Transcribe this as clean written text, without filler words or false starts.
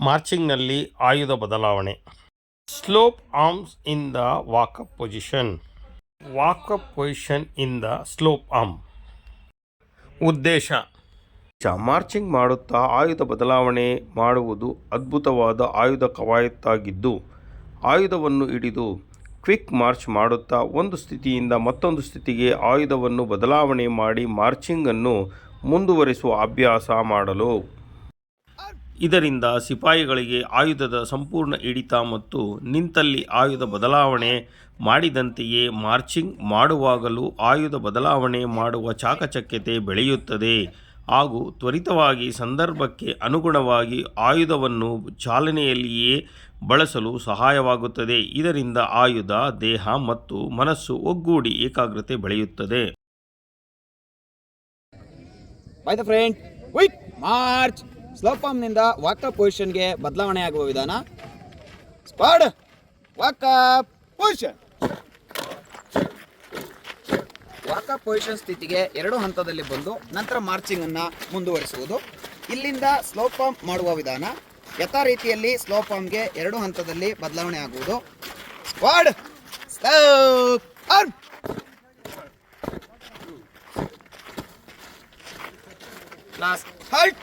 ಮಾರ್ಚಿಂಗ್ನಲ್ಲಿ ಆಯುಧ ಬದಲಾವಣೆ. Slope arms in the walk up position. Walk up position in the slope arm. ಉದ್ದೇಶ: marching ಮಾಡುತ್ತಾ ಆಯುಧ ಬದಲಾವಣೆ ಮಾಡುವುದು ಅದ್ಭುತವಾದ ಆಯುಧ ಕವಾಯತ್ತಾಗಿದ್ದು, ಆಯುಧವನ್ನು ಹಿಡಿದು ಕ್ವಿಕ್ ಮಾರ್ಚ್ ಮಾಡುತ್ತಾ ಒಂದು ಸ್ಥಿತಿಯಿಂದ ಮತ್ತೊಂದು ಸ್ಥಿತಿಗೆ ಆಯುಧವನ್ನು ಬದಲಾವಣೆ ಮಾಡಿ ಮಾರ್ಚಿಂಗನ್ನು ಮುಂದುವರಿಸುವ ಅಭ್ಯಾಸ ಮಾಡಲು. ಇದರಿಂದ ಸಿಪಾಯಿಗಳಿಗೆ ಆಯುಧದ ಸಂಪೂರ್ಣ ಹಿಡಿತ ಮತ್ತು ನಿಂತಲ್ಲಿ ಆಯುಧ ಬದಲಾವಣೆ ಮಾಡಿದಂತೆಯೇ ಮಾರ್ಚಿಂಗ್ ಮಾಡುವಾಗಲೂ ಆಯುಧ ಬದಲಾವಣೆ ಮಾಡುವ ಚಾಕಚಕ್ಯತೆ ಬೆಳೆಯುತ್ತದೆ ಹಾಗೂ ತ್ವರಿತವಾಗಿ ಸಂದರ್ಭಕ್ಕೆ ಅನುಗುಣವಾಗಿ ಆಯುಧವನ್ನು ಚಾಲನೆಯಲ್ಲಿಯೇ ಬಳಸಲು ಸಹಾಯವಾಗುತ್ತದೆ. ಇದರಿಂದ ಆಯುಧ, ದೇಹ ಮತ್ತು ಮನಸ್ಸು ಒಗ್ಗೂಡಿ ಏಕಾಗ್ರತೆ ಬೆಳೆಯುತ್ತದೆ. By the front, quick march. Slope ಆರ್ಮ್ನಿಂದ ವಾಕಪ್ ಪೊಸಿಷನ್ಗೆ ಬದಲಾವಣೆ ಆಗುವ ವಿಧಾನ. Squad walk up position. Walk up position ಸ್ಥಿತಿಗೆ 2 ಹಂತದಲ್ಲಿ ಬಂದು ನಂತರ ಮಾರ್ಚಿಂಗ್ ಅನ್ನು ಮುಂದುವರಿಸುವುದು. ಇಲ್ಲಿಂದ ಸ್ಲೋಪ್ ಆರ್ಮ್ ಮಾಡುವ ವಿಧಾನ. ಯಥಾ ರೀತಿಯಲ್ಲಿ ಸ್ಲೋಪ್ ಆರ್ಮ್ಗೆ 2 ಹಂತದಲ್ಲಿ ಬದಲಾವಣೆ ಆಗುವುದು. Squad slope arm. Last halt.